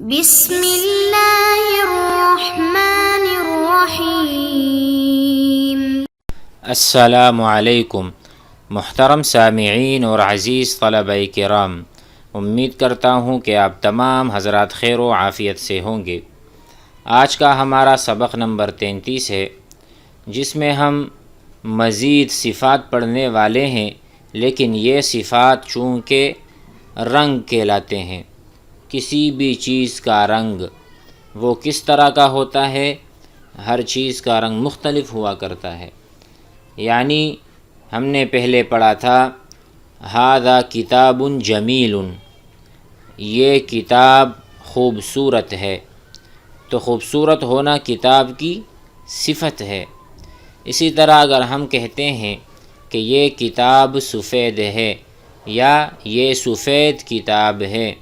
بسم اللہ الرحمن الرحیم۔ السلام علیکم محترم سامعین اور عزیز طلبہ کرام، امید کرتا ہوں کہ آپ تمام حضرات خیر و عافیت سے ہوں گے۔ آج کا ہمارا سبق نمبر 33 ہے، جس میں ہم مزید صفات پڑھنے والے ہیں، لیکن یہ صفات چونکہ رنگ کہلاتے ہیں۔ کسی بھی چیز کا رنگ وہ کس طرح کا ہوتا ہے؟ ہر چیز کا رنگ مختلف ہوا کرتا ہے۔ یعنی ہم نے پہلے پڑھا تھا ھذا کتاب جمیل، یہ کتاب خوبصورت ہے، تو خوبصورت ہونا کتاب کی صفت ہے۔ اسی طرح اگر ہم کہتے ہیں کہ یہ کتاب سفید ہے یا یہ سفید کتاب ہے،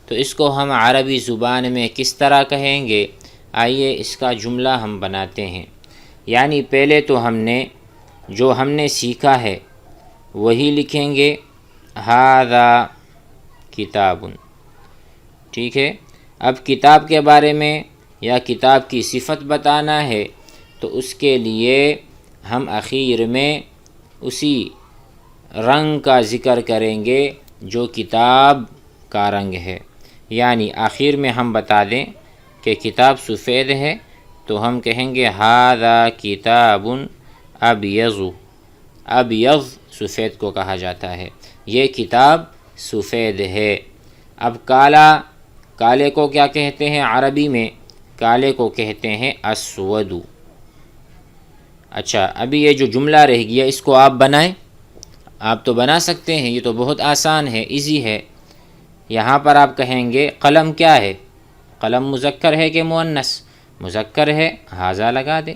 تو اس کو ہم عربی زبان میں کس طرح کہیں گے؟ آئیے اس کا جملہ ہم بناتے ہیں۔ یعنی پہلے تو ہم نے سیکھا ہے وہی لکھیں گے، ھذا کتاب، ٹھیک ہے۔ اب کتاب کے بارے میں یا کتاب کی صفت بتانا ہے تو اس کے لیے ہم اخیر میں اسی رنگ کا ذکر کریں گے جو کتاب کا رنگ ہے۔ یعنی آخر میں ہم بتا دیں کہ کتاب سفید ہے تو ہم کہیں گے ھذا کتاب ابیض، ابیض سفید کو کہا جاتا ہے، یہ کتاب سفید ہے۔ اب کالے کو کیا کہتے ہیں عربی میں؟ کالے کو کہتے ہیں اسود۔ اچھا، ابھی یہ جو جملہ رہ گیا اس کو آپ بنائیں، آپ تو بنا سکتے ہیں، یہ تو بہت آسان ہے، ایزی ہے۔ یہاں پر آپ کہیں گے قلم کیا ہے؟ قلم مذکر ہے کہ مؤنث؟ مذکر ہے، ھذا لگا دیں،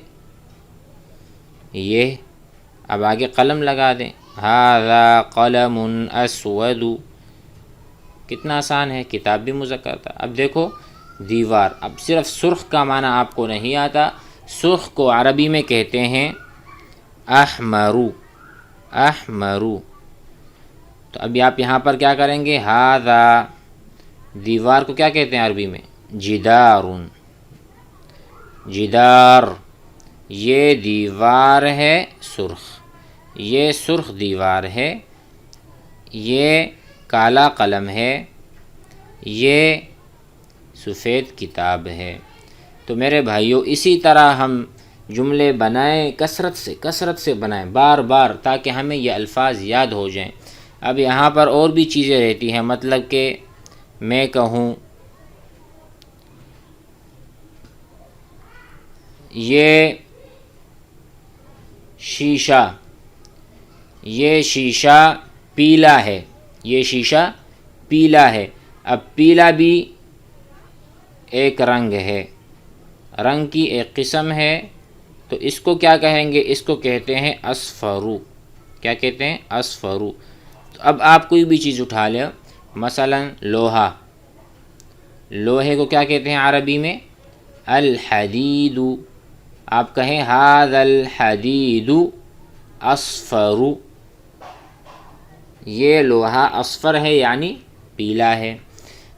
یہ اب آگے قلم لگا دیں، ھذا قلم اسود، کتنا آسان ہے، کتاب بھی مذکر تھا۔ اب دیکھو دیوار، اب صرف سرخ کا معنی آپ کو نہیں آتا، سرخ کو عربی میں کہتے ہیں احمرو، احمرو۔ تو ابھی آپ یہاں پر کیا کریں گے؟ ھذا، دیوار کو کیا کہتے ہیں عربی میں؟ جدار، جدار، یہ دیوار ہے سرخ، یہ سرخ دیوار ہے، یہ کالا قلم ہے، یہ سفید کتاب ہے۔ تو میرے بھائیوں اسی طرح ہم جملے بنائیں، کثرت سے بنائیں، بار بار، تاکہ ہمیں یہ الفاظ یاد ہو جائیں۔ اب یہاں پر اور بھی چیزیں رہتی ہیں، مطلب کہ میں کہوں یہ شیشہ، یہ شیشہ پیلا ہے، یہ شیشہ پیلا ہے۔ اب پیلا بھی ایک رنگ ہے، رنگ کی ایک قسم ہے، تو اس کو کیا کہیں گے؟ اس کو کہتے ہیں اصفرو۔ کیا کہتے ہیں؟ اصفرو۔ تو اب آپ کوئی بھی چیز اٹھا لیں، مثلا لوہا، لوہے کو کیا کہتے ہیں عربی میں؟ الحدید۔ آپ کہیں ھذا الحدید اصفر، یہ لوہا اصفر ہے یعنی پیلا ہے۔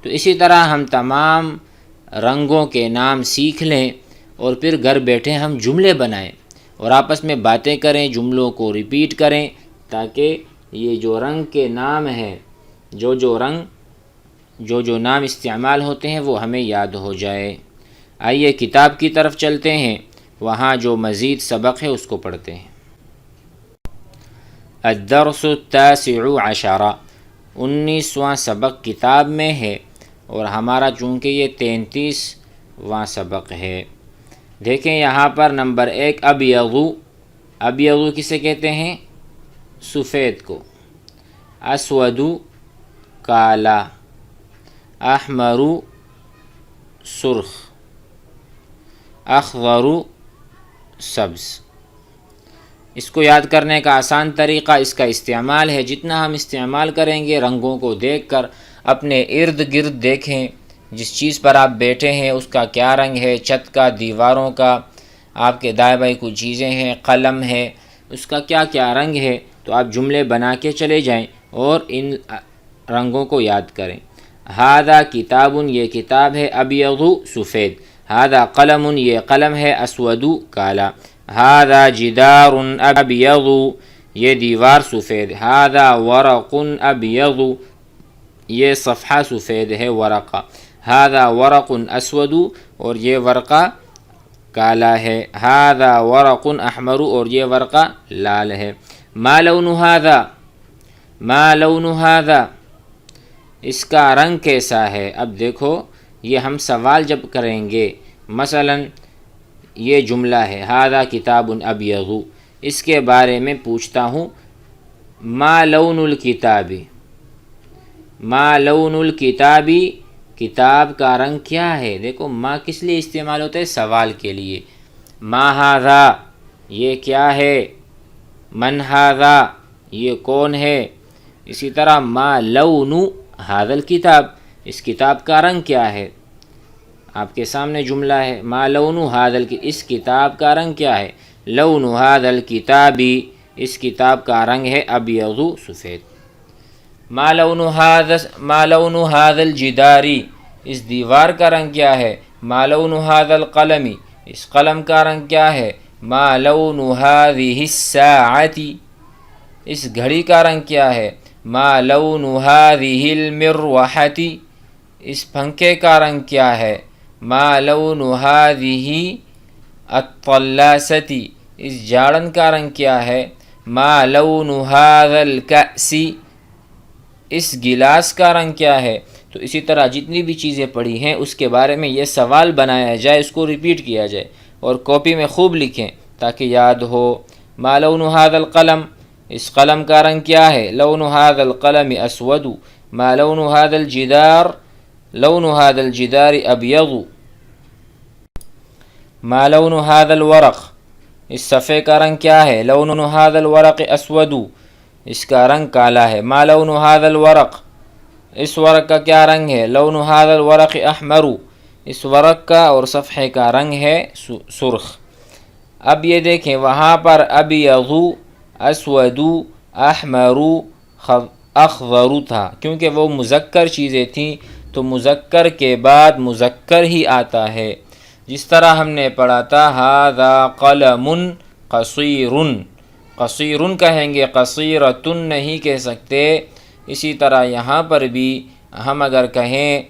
تو اسی طرح ہم تمام رنگوں کے نام سیکھ لیں اور پھر گھر بیٹھے ہم جملے بنائیں اور آپس میں باتیں کریں، جملوں کو ریپیٹ کریں، تاکہ یہ جو رنگ کے نام ہیں، جو نام استعمال ہوتے ہیں وہ ہمیں یاد ہو جائے۔ آئیے کتاب کی طرف چلتے ہیں، وہاں جو مزید سبق ہے اس کو پڑھتے ہیں۔ الدرس التاسع عشر، 19واں سبق کتاب میں ہے، اور ہمارا چونکہ یہ 33واں سبق ہے۔ دیکھیں یہاں پر نمبر 1 ابیض، ابیض کسے کہتے ہیں؟ سفید کو۔ اسود کالا، احمر سرخ، اخضر سبز۔ اس کو یاد کرنے کا آسان طریقہ اس کا استعمال ہے، جتنا ہم استعمال کریں گے رنگوں کو دیکھ کر اپنے ارد گرد دیکھیں، جس چیز پر آپ بیٹھے ہیں اس کا کیا رنگ ہے، چھت کا، دیواروں کا، آپ کے دائیں بائیں کچھ چیزیں ہیں، قلم ہے، اس کا کیا کیا رنگ ہے، تو آپ جملے بنا کے چلے جائیں اور ان رنگوں کو یاد کریں۔ ہادہ کتاب یہ کتاب ہے، ابیض سفید، ہادہ قلم یہ قلم ہے، اسود کالا، ہادہ جدار ابیض یہ دیوار سفید، ہادہ ورق ابیض یہ صفحہ سفید ہے، ورقہ، ہادہ ورق اسود اور یہ ورقہ کالا ہے، ہادہ ورق احمر اور یہ ورقہ لال ہے، ما لون ہادہ، ما لون ہادہ اس کا رنگ کیسا ہے؟ اب دیکھو یہ ہم سوال جب کریں گے، مثلا یہ جملہ ہے ہادہ کتاب ابیض، اس کے بارے میں پوچھتا ہوں ما لون الکتاب، ما لون الکتاب کتاب کا رنگ کیا ہے؟ دیکھو ما کس لیے استعمال ہوتا ہے؟ سوال کے لیے، ما ہذا یہ کیا ہے، من ہذا یہ کون ہے، اسی طرح ما لون ھذا الکتاب اس کتاب کا رنگ کیا ہے؟ آپ کے سامنے جملہ ہے ما لون ھذا اس کتاب کا رنگ کیا ہے؟ لون ھذا الکتاب اس کتاب کا رنگ ہے ابیض سفید۔ ما لون ھذا الجدار اس دیوار کا رنگ کیا ہے؟ ما لون ھذا القلم اس قلم کا رنگ کیا ہے؟ ما لون ھذہ الساعۃ اس گھڑی کا رنگ کیا ہے؟ ما لون ھذہ المروحۃ اس پنکھے کا رنگ کیا ہے؟ ما لون ھذہ الطلاسۃ اس جاڑن کا رنگ کیا ہے؟ ما لون ھذا الکأس اس گلاس کا رنگ کیا ہے؟ تو اسی طرح جتنی بھی چیزیں پڑھی ہیں اس کے بارے میں یہ سوال بنایا جائے، اس کو ریپیٹ کیا جائے اور کاپی میں خوب لکھیں تاکہ یاد ہو۔ ما لون ھذا القلم اس قلم کا رنگ کیا ہے؟ لون ھذا القلم اسود، ما لون ھذا الجدار لون ھذا الجدار ابیض، ما لون ھذا الورق اس صفحے کا رنگ کیا ہے؟ لون ھذا الورق اسود اس کا رنگ کالا ہے، ما لون ھذا الورق اس ورق کا کیا رنگ ہے؟ لون ھذا الورق احمر اس ورق کا اور صفحے کا رنگ ہے سرخ۔ اب یہ دیکھیں وہاں پر ابیض اسود احمر اخضر تھا، کیونکہ وہ مذکر چیزیں تھیں تو مذکر کے بعد مذکر ہی آتا ہے، جس طرح ہم نے پڑھا تھا ھذا قلم قصیر، قصیر کہیں گے، قصیرۃ نہیں کہہ سکتے۔ اسی طرح یہاں پر بھی ہم اگر کہیں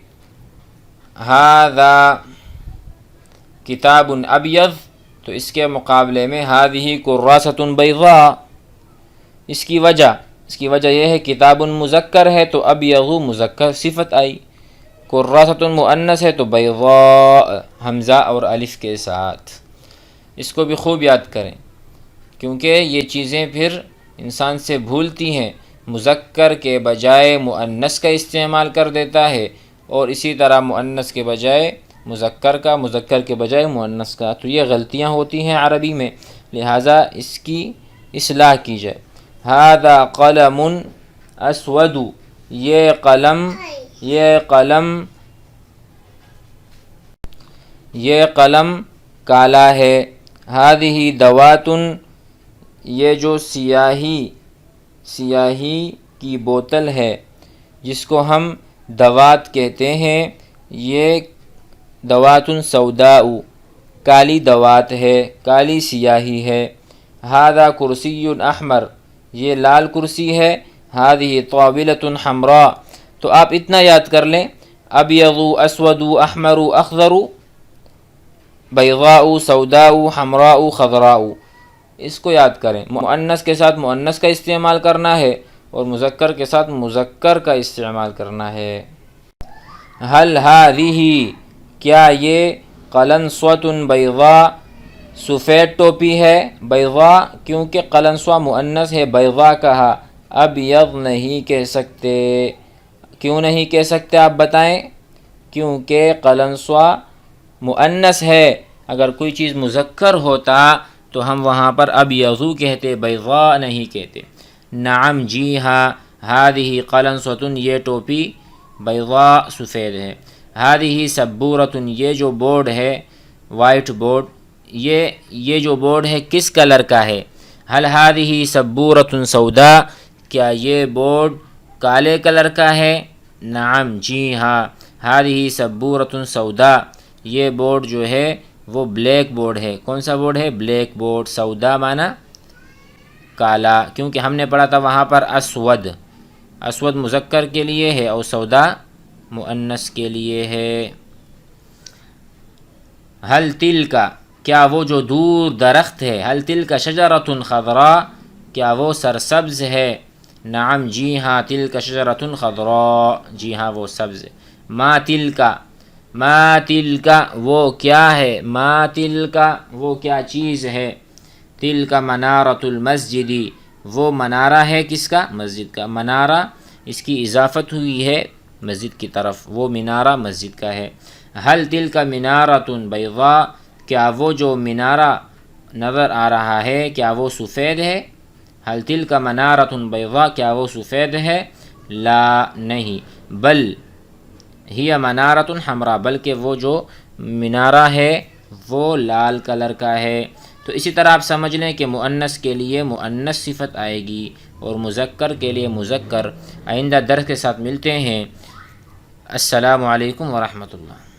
ھذا کتاب ابیض تو اس کے مقابلے میں ھذہ کراسۃ بیضاء، اس کی وجہ یہ ہے کتاب مذکر ہے تو ابیض مذکر صفت آئی، کراسۃ مؤنث ہے تو بیضاء حمزہ اور الف کے ساتھ۔ اس کو بھی خوب یاد کریں کیونکہ یہ چیزیں پھر انسان سے بھولتی ہیں، مذکر کے بجائے مؤنث کا استعمال کر دیتا ہے اور اسی طرح مؤنث کے بجائے مذکر کا، مذکر کے بجائے مؤنث کا، تو یہ غلطیاں ہوتی ہیں عربی میں، لہٰذا اس کی اصلاح کی جائے۔ ھذا قلم اسود یہ قلم کالا ہے، ھذہ دوات یہ جو سیاہی کی بوتل ہے جس کو ہم دوات کہتے ہیں، یہ دوات سوداء کالی دوات ہے، کالی سیاہی ہے۔ ھذا کرسی احمر یہ لال کرسی ہے، ھذہ طاولۃ حمراء تو آپ اتنا یاد کر لیں ابیض اسود احمر اخضر بیضاء سوداء حمراء خضراء، اس کو یاد کریں۔ مؤنث کے ساتھ مؤنث کا استعمال کرنا ہے اور مذکر کے ساتھ مذکر کا استعمال کرنا ہے۔ هل هذه کیا یہ قلنسوۃ بیضاء سفید ٹوپی ہے؟ بیضاء کیونکہ قلنسوہ مؤنث ہے بیضاء کہا، ابیض نہیں کہہ سکتے۔ کیوں نہیں کہہ سکتے آپ بتائیں؟ کیونکہ قلنسوہ مؤنث ہے، اگر کوئی چیز مذکر ہوتا تو ہم وہاں پر ابیض کہتے، بیضاء نہیں کہتے۔ نعم جی ہاں، ھذہ قلنسوۃ یہ ٹوپی بیضاء سفید ہے۔ ھذہ سبورۃ یہ جو بورڈ ہے وائٹ بورڈ، یہ جو بورڈ ہے کس کلر کا ہے؟ هل ھذہ سبورۃ سوداء کیا یہ بورڈ کالے کلر کا ہے؟ نعم جی ہاں، ہادہ سبورۃ سودا، یہ بورڈ جو ہے وہ بلیک بورڈ ہے۔ کون سا بورڈ ہے؟ Black board. سودا مانا کالا، کیونکہ ہم نے پڑھا تھا وہاں پر اسود، اسود مذکر کے لیے ہے اور سودا مؤنث کے لیے ہے۔ حل تلک، کیا وہ جو دور درخت ہے، حل تلک شجرۃ خضراء، کیا وہ سرسبز ہے؟ نعم جی ہاں، تلک شجرۃ خضراء، جی ہاں وہ سبز۔ ما تلک، ما تلک وہ کیا ہے، ما تلک وہ کیا چیز ہے؟ تلک منارۃ المسجد، وہ منارہ ہے کس کا؟ مسجد کا۔ منارہ اس کی اضافت ہوئی ہے مسجد کی طرف، وہ مینارہ مسجد کا ہے۔ حل تلک منارۃ بیضاء، کیا وہ جو مینارہ نظر آ رہا ہے کیا وہ سفید ہے؟ حل تلک منارۃ بیضاء، کیا وہ سفید ہے؟ لا نہیں، بل ہی منارۃ حمراء، بلکہ وہ جو مینارہ ہے وہ لال کلر کا ہے۔ تو اسی طرح آپ سمجھ لیں کہ مؤنث کے لیے مؤنث صفت آئے گی اور مذکر کے لیے مذکر۔ آئندہ درس کے ساتھ ملتے ہیں۔ السلام علیکم ورحمۃ اللہ۔